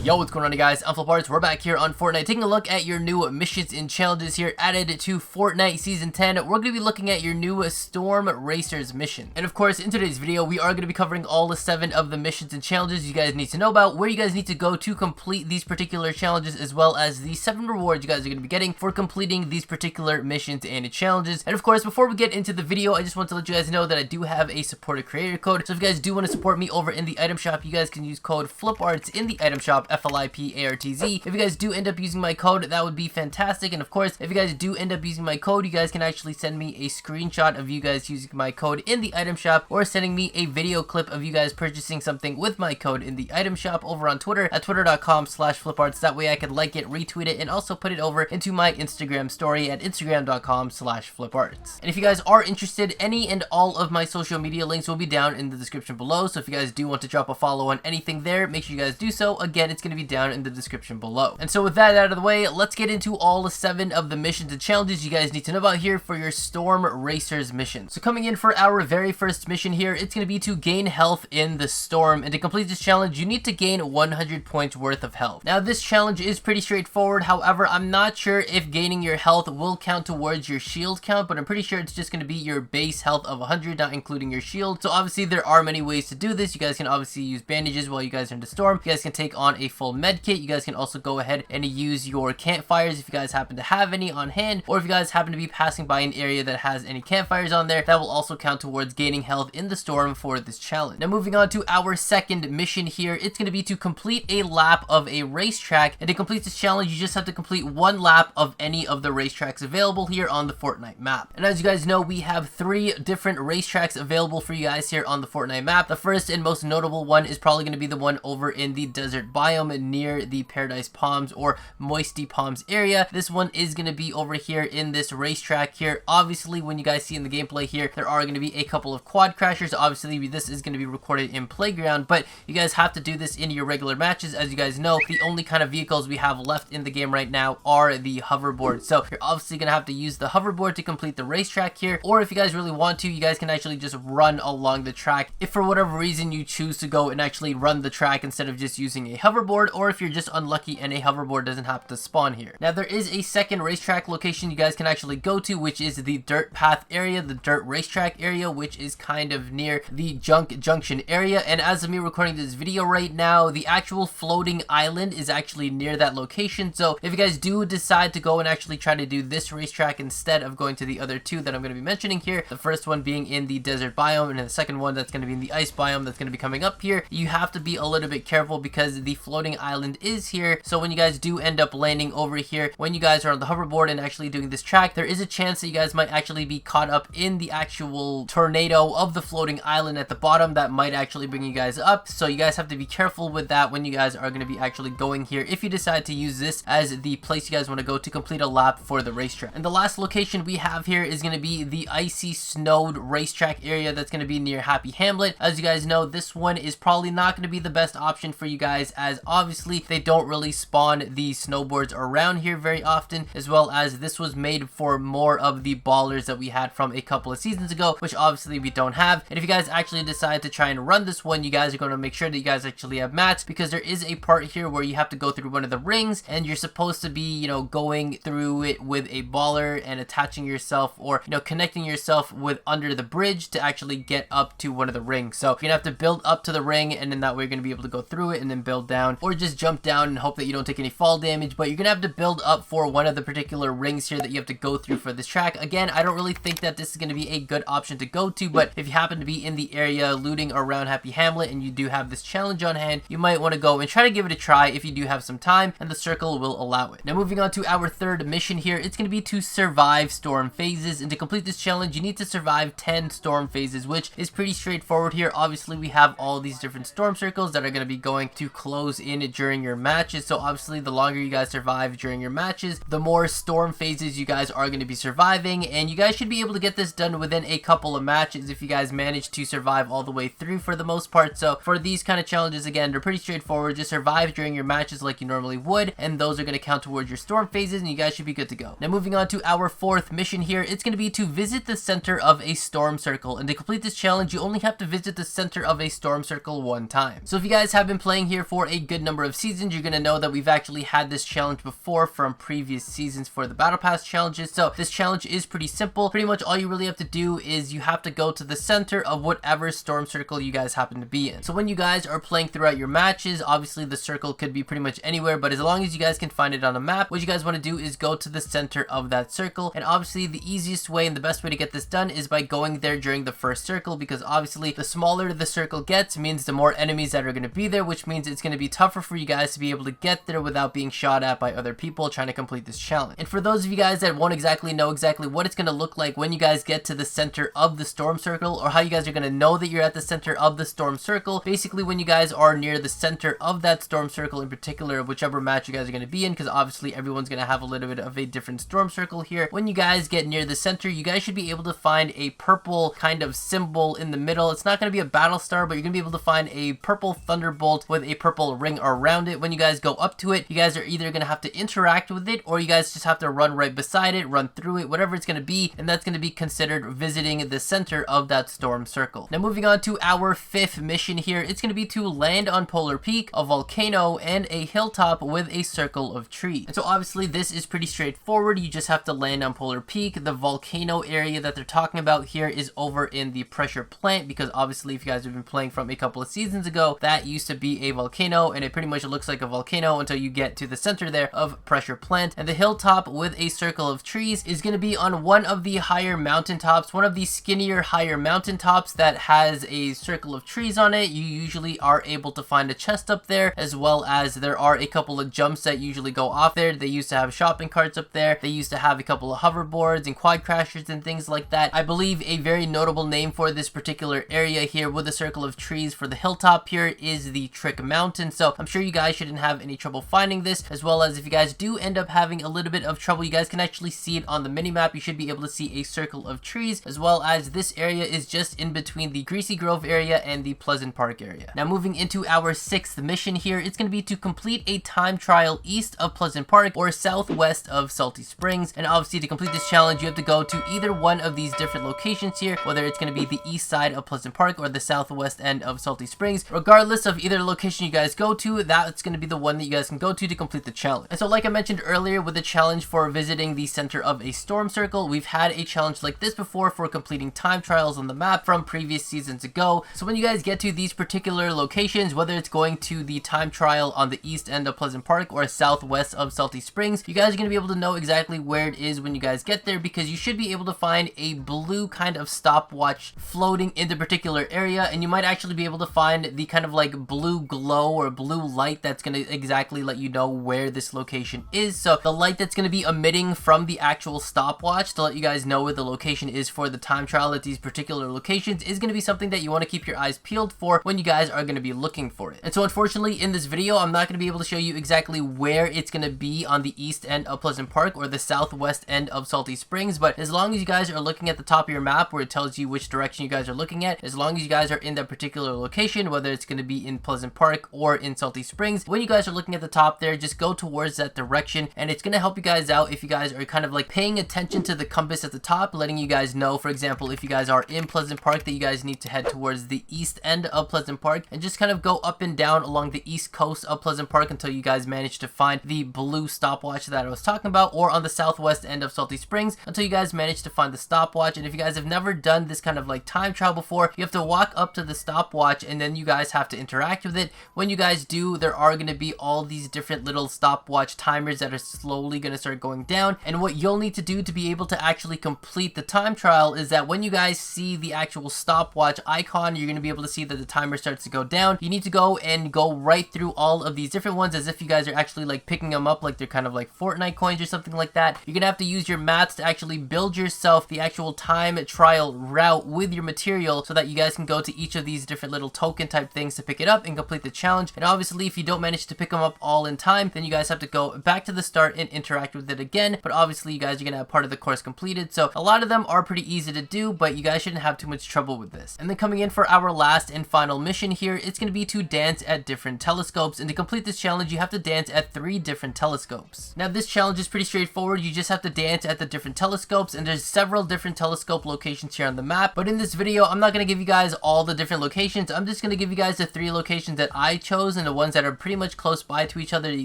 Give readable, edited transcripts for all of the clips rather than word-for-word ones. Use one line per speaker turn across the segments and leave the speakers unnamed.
Yo, what's going on, guys? I'm FlipArtz. We're back here on Fortnite, taking a look at your new missions and challenges here added to Fortnite Season 10. We're going to be looking at your new Storm Racers mission. And of course, in today's video, we are going to be covering all the 7 of the missions and challenges you guys need to know about, where you guys need to go to complete these particular challenges, as well as the 7 rewards you guys are going to be getting for completing these particular missions and challenges. And of course, before we get into the video, I just want to let you guys know that I do have a supported creator code. So if you guys do want to support me over in the item shop, you guys can use code FlipArtz in the item shop, FLIPARTZ. If you guys do end up using my code, that would be fantastic. And of course, if you guys do end up using my code, you guys can actually send me a screenshot of you guys using my code in the item shop, or sending me a video clip of you guys purchasing something with my code in the item shop over on Twitter at twitter.com/FlipArtz. That way I could like it, retweet it, and also put it over into my Instagram story at instagram.com/FlipArtz. And if you guys are interested, any and all of my social media links will be down in the description below. So if you guys do want to drop a follow on anything there, make sure you guys do so. Again, it's going to be down in the description below. And so with that out of the way, let's get into all 7 of the missions and challenges you guys need to know about here for your Storm Racers mission. So coming in for our very first mission here, it's going to be to gain health in the storm. And to complete this challenge, you need to gain 100 points worth of health. Now this challenge is pretty straightforward. However, I'm not sure if gaining your health will count towards your shield count, but I'm pretty sure it's just going to be your base health of 100, not including your shield. So obviously there are many ways to do this. You guys can obviously use bandages while you guys are in the storm. You guys can take on a full med kit. You guys can also go ahead and use your campfires if you guys happen to have any on hand, or if you guys happen to be passing by an area that has any campfires on there, that will also count towards gaining health in the storm for this challenge. Now moving on to our second mission here, it's going to be to complete a lap of a racetrack. And to complete this challenge, you just have to complete 1 lap of any of the racetracks available here on the Fortnite map. And as you guys know, we have 3 different racetracks available for you guys here on the Fortnite map. The first and most notable one is probably going to be the one over in the desert biome near the Paradise Palms or Moisty Palms area. This one is going to be over here in this racetrack here. Obviously, when you guys see in the gameplay here, there are going to be a couple of quad crashers. Obviously, this is going to be recorded in Playground, but you guys have to do this in your regular matches. As you guys know, the only kind of vehicles we have left in the game right now are the hoverboards. So you're obviously going to have to use the hoverboard to complete the racetrack here, or if you guys really want to, you guys can actually just run along the track if for whatever reason you choose to go and actually run the track instead of just using a hoverboard, or if you're just unlucky and a hoverboard doesn't have to spawn here. Now there is a second racetrack location you guys can actually go to, which is the dirt path area, the dirt racetrack area, which is kind of near the junction area. And as of me recording this video right now, the actual floating island is actually near that location. So if you guys do decide to go and actually try to do this racetrack instead of going to the other 2 that I'm going to be mentioning here, the first one being in the desert biome and the second one that's going to be in the ice biome that's going to be coming up here, you have to be a little bit careful because the floating island is here. So when you guys do end up landing over here, when you guys are on the hoverboard and actually doing this track, there is a chance that you guys might actually be caught up in the actual tornado of the floating island at the bottom that might actually bring you guys up. So you guys have to be careful with that when you guys are going to be actually going here, if you decide to use this as the place you guys want to go to complete a lap for the racetrack. And the last location we have here is going to be the Icy Snow Racetrack area that's going to be near Happy Hamlet. As you guys know, this one is probably not going to be the best option for you guys, as obviously they don't really spawn the snowboards around here very often, as well as this was made for more of the ballers that we had from a couple of seasons ago, which obviously we don't have. And if you guys actually decide to try and run this one, you guys are going to make sure that you guys actually have mats, because there is a part here where you have to go through one of the rings and you're supposed to be, you know, going through it with a baller and attaching yourself, or, you know, connecting yourself with under the bridge to actually get up to one of the rings. So you're gonna have to build up to the ring, and then that way you're gonna be able to go through it and then build down, or just jump down and hope that you don't take any fall damage. But you're gonna have to build up for one of the particular rings here that you have to go through for this track. Again, I don't really think that this is gonna be a good option to go to, but if you happen to be in the area looting around Happy Hamlet and you do have this challenge on hand, you might want to go and try to give it a try if you do have some time and the circle will allow it. Now moving on to our third mission here, it's going to be to survive storm phases. And to complete this challenge, you need to survive 10 storm phases, which is pretty straightforward here. Obviously we have all these different storm circles that are going to be going to close in during your matches. So obviously the longer you guys survive during your matches, the more storm phases you guys are going to be surviving, and you guys should be able to get this done within a couple of matches if you guys manage to survive all the way through for the most part. So for these kind of challenges, again, they're pretty straightforward. Just survive during your matches like you normally would, and those are going to count towards your storm phases, and you guys should be good to go. Now moving on to our fourth mission here, it's going to be to visit the center of a storm circle. And to complete this challenge, you only have to visit the center of a storm circle 1 time. So if you guys have been playing here for a good number of seasons, you're gonna know that we've actually had this challenge before from previous seasons for the battle pass challenges. So this challenge is pretty simple. Pretty much all you really have to do is you have to go to the center of whatever storm circle you guys happen to be in. So when you guys are playing throughout your matches, obviously the circle could be pretty much anywhere, but as long as you guys can find it on a map, what you guys want to do is go to the center of that circle. And obviously the easiest way and the best way to get this done is by going there during the first circle, because obviously the smaller the circle gets means the more enemies that are going to be there, which means it's going to be tougher for you guys to be able to get there without being shot at by other people trying to complete this challenge. And for those of you guys that won't exactly know what it's going to look like when you guys get to the center of the storm circle, or how you guys are going to know that you're at the center of the storm circle, basically when you guys are near the center of that storm circle, in particular whichever match you guys are going to be in, because obviously everyone's going to have a little bit of a different storm circle here. When you guys get near the center, you guys should be able to find a purple kind of symbol in the middle. It's not going to be a battle star, but you're going to be able to find a purple thunderbolt with a purple ring around it. When you guys go up to it, you guys are either going to have to interact with it, or you guys just have to run right beside it, run through it, whatever it's going to be, and that's going to be considered visiting the center of that storm circle. Now moving on to our 5th mission here, it's going to be to land on Polar Peak, a volcano, and a hilltop with a circle of trees. And so obviously this is pretty straightforward. You just have to land on Polar Peak. The volcano area that they're talking about here is over in the pressure plant, because obviously if you guys have been playing from a couple of seasons ago, that used to be a volcano, and it pretty much looks like a volcano until you get to the center there of pressure plant. And the hilltop with a circle of trees is going to be on one of the higher mountaintops, one of the skinnier higher mountaintops that has a circle of trees on it. You usually are able to find a chest up there, as well as there are a couple of jumps that usually go off there. They used to have shopping carts up there. They used to have a couple of hoverboards and quad crashers and things like that. I believe a very notable name for this particular area here with a circle of trees for the hilltop here is the Trick Mountain. So I'm sure you guys shouldn't have any trouble finding this, as well as if you guys do end up having a little bit of trouble, you guys can actually see it on the minimap. You should be able to see a circle of trees, as well as this area is just in between the Greasy Grove area and the Pleasant Park area. Now moving into our 6th mission here, it's going to be to complete a time trial east of Pleasant Park or southwest of Salty Springs. And obviously to complete this challenge, you have to go to either one of these different locations here, whether it's going to be the east side of Pleasant Park or the southwest end of Salty Springs. Regardless of either location you guys go to, that's going to be the one that you guys can go to complete the challenge. And so like I mentioned earlier with the challenge for visiting the center of a storm circle, we've had a challenge like this before for completing time trials on the map from previous seasons ago. So when you guys get to these particular locations, whether it's going to the time trial on the east end of Pleasant Park or southwest of Salty Springs, you guys are going to be able to know exactly where it is when you guys get there, because you should be able to find a blue kind of stopwatch floating in the particular area, and you might actually be able to find the kind of like blue glow or blue light that's going to exactly let you know where this location is. So the light that's going to be emitting from the actual stopwatch to let you guys know where the location is for the time trial at these particular locations is going to be something that you want to keep your eyes peeled for when you guys are going to be looking for it. And so unfortunately in this video, I'm not going to be able to show you exactly where it's going to be on the east end of Pleasant Park or the southwest end of Salty Springs, but as long as you guys are looking at the top of your map where it tells you which direction you guys are looking at, as long as you guys are in that particular location, whether it's going to be in Pleasant Park or in Salty Springs, when you guys are looking at the top there, just go towards that direction, and it's going to help you guys out if you guys are kind of like paying attention to the compass at the top, letting you guys know, for example, if you guys are in Pleasant Park, that you guys need to head towards the east end of Pleasant Park and just kind of go up and down along the east coast of Pleasant Park until you guys manage to find the blue stopwatch that I was talking about, or on the southwest end of Salty Springs until you guys manage to find the stopwatch. And if you guys have never done this kind of like time trial before, you have to walk up to the stopwatch and then you guys have to interact with it. When you guys do, there are going to be all these different little stopwatch timers that are slowly going to start going down, and what you'll need to do to be able to actually complete the time trial is that when you guys see the actual stopwatch icon, you're going to be able to see that the timer starts to go down. You need to go and go right through all of these different ones as if you guys are actually like picking them up like they're kind of like Fortnite coins or something like that. You're gonna have to use your mats to actually build yourself the actual time trial route with your material so that you guys can go to each of these different little token type things to pick it up and complete the challenge. And obviously if you don't manage to pick them up all in time, then you guys have to go back to the start and interact with it again. But obviously you guys are gonna have part of the course completed, so a lot of them are pretty easy to do, but you guys shouldn't have too much trouble with this. And then coming in for our last and final mission here, it's gonna be to dance at different telescopes, and to complete this challenge you have to dance at 3 different telescopes. Now this challenge is pretty straightforward. You just have to dance at the different telescopes, and there's several different telescope locations here on the map, but in this video I'm not going to give you guys all the different locations. I'm just going to give you guys the 3 locations that I chose, and the ones that are pretty much close by to each other that you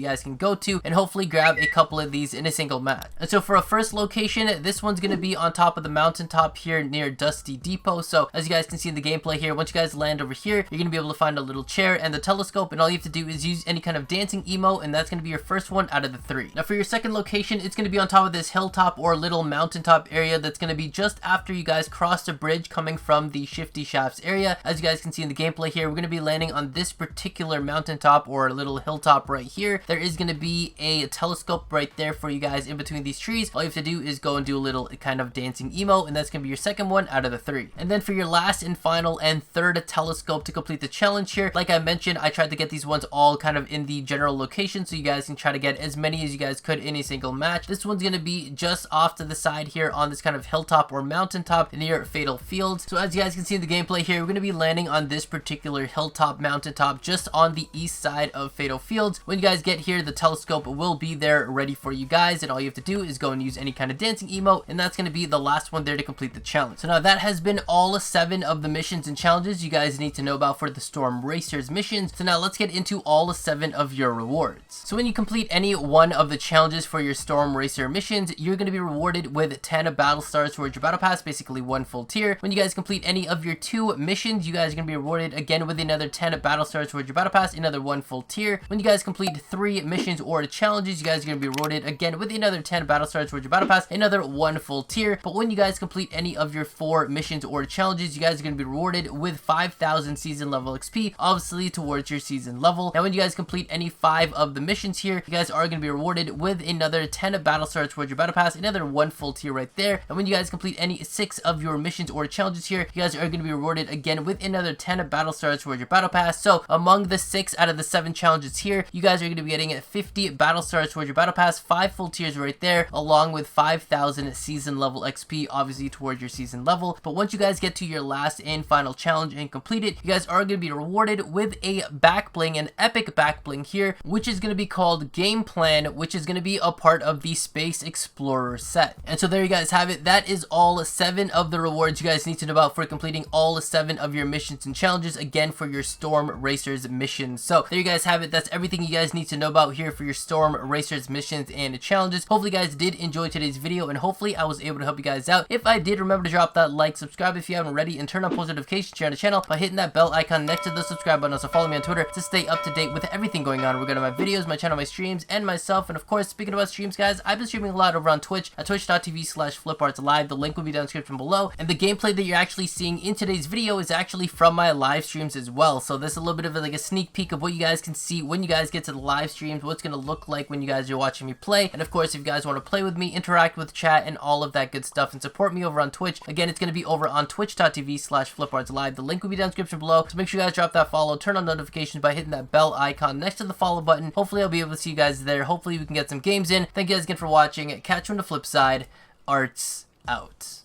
guys can go to and hopefully grab a couple of these in a single match. And so for a first location, this one's going to be on top of the mountaintop here near Dusty Depot. So as you guys can see in the gameplay here, once you guys land over here, you're going to be able to find a little chair and the telescope, and all you have to do is use any kind of dancing emote, and that's going to be your first one out of the 3. Now for your second location, it's going to be on top of this hilltop or little mountaintop area that's going to be just after you guys cross the bridge coming from the Shifty Shafts area. As you guys can see in the gameplay here, we're going to be landing on this particular mountaintop or little hilltop right here. There is going to be a telescope right there for you guys in between these trees. All you have to do is go and do a little kind of dancing emote, and that's going to be your second one out of the 3. And then for your last and final and third telescope to complete the challenge here, like I mentioned, I tried to get these ones all kind of in the general location so you guys can try to get as many as you guys could in a single match. This one's going to be just off to the side here on this kind of hilltop or mountaintop near Fatal Fields. So as you guys can see in the gameplay here, we're going to be landing on this particular hilltop mountaintop just on the east side of Fatal Fields. When you guys get here, the telescope will be there ready for you guys, and all you have to do is go and use any kind of dancing emote, and that's going to be the last one there to complete the challenge. So now that has been all 7 of the missions and challenges you guys need to know about for the Storm Racers missions. So now let's get into all 7 of your rewards. So when you complete any one of the challenges for your Storm Racer missions, you're going to be rewarded with 10 battle stars towards your battle pass, basically 1 full tier. When you guys complete any of your 2 missions, you guys are going to be rewarded again with another 10 battle stars towards your battle pass, another 1 full tier. When you guys complete 3 missions or challenges, you guys are going to be rewarded again with another 10 battle stars towards your battle pass, another 1 full tier. But when you guys complete any of your 4 missions or challenges, you guys are going to be rewarded with 5,000 season level XP, obviously towards your season level. Now when you guys complete any 5 of the missions here, you guys are going to be rewarded with another 10 battle stars towards your battle pass, another 1 full tier right there. And when you guys complete any 6 of your missions or challenges here, you guys are going to be rewarded again with another 10 battle stars towards your battle pass. So among the 6 out of the 7 challenges here, you guys are going to be getting 50 battle stars towards your battle pass, 5 full tiers right there, along with 5,000 season level XP, obviously towards your season level. But once you guys get to your last and final challenge and complete it, you guys are going to be rewarded with a back bling, an epic back bling here, which is going to be called Game Plan, which is going to be a part of the Space Explorer set. And so there you guys have it. That is all 7 of the rewards you guys need to know about for completing all 7 of your missions and challenges, again for your Storm Racers missions. So there you guys have it. That's everything you guys need to know about here for your Storm Racers missions and challenges. Hopefully you guys did enjoy today's video, and hopefully I was able to help you guys out. If I did, remember to drop that like, subscribe if you haven't already, and turn on post notifications here on the channel by hitting that bell icon next to the subscribe button. Also follow me on Twitter to stay up to date with everything going on regarding my videos, my channel, my streams, and myself. And of course, speaking about streams, guys, I've been streaming a lot over on Twitch at twitch.tv/FlipArtz live. The link will be down in the description below. And the gameplay that you're actually seeing in today's video is actually from my live streams as well. So this is a little bit of like a sneak peek of what you guys can see when you guys get to the live streams, what's going to look like when you guys are watching me play. And of course, if you guys want to play with me, interact with chat and all of that good stuff, and support me over on Twitch, again, it's going to be over on twitch.tv/FlipArtz live. The link will be down in the description below. So make sure you guys drop that follow, turn on notifications by hitting that bell icon next to the follow button. Hopefully I'll be able to see you guys there. Hopefully we can get some games in. Thank you guys again for watching. Catch you on the flip side. Arts out.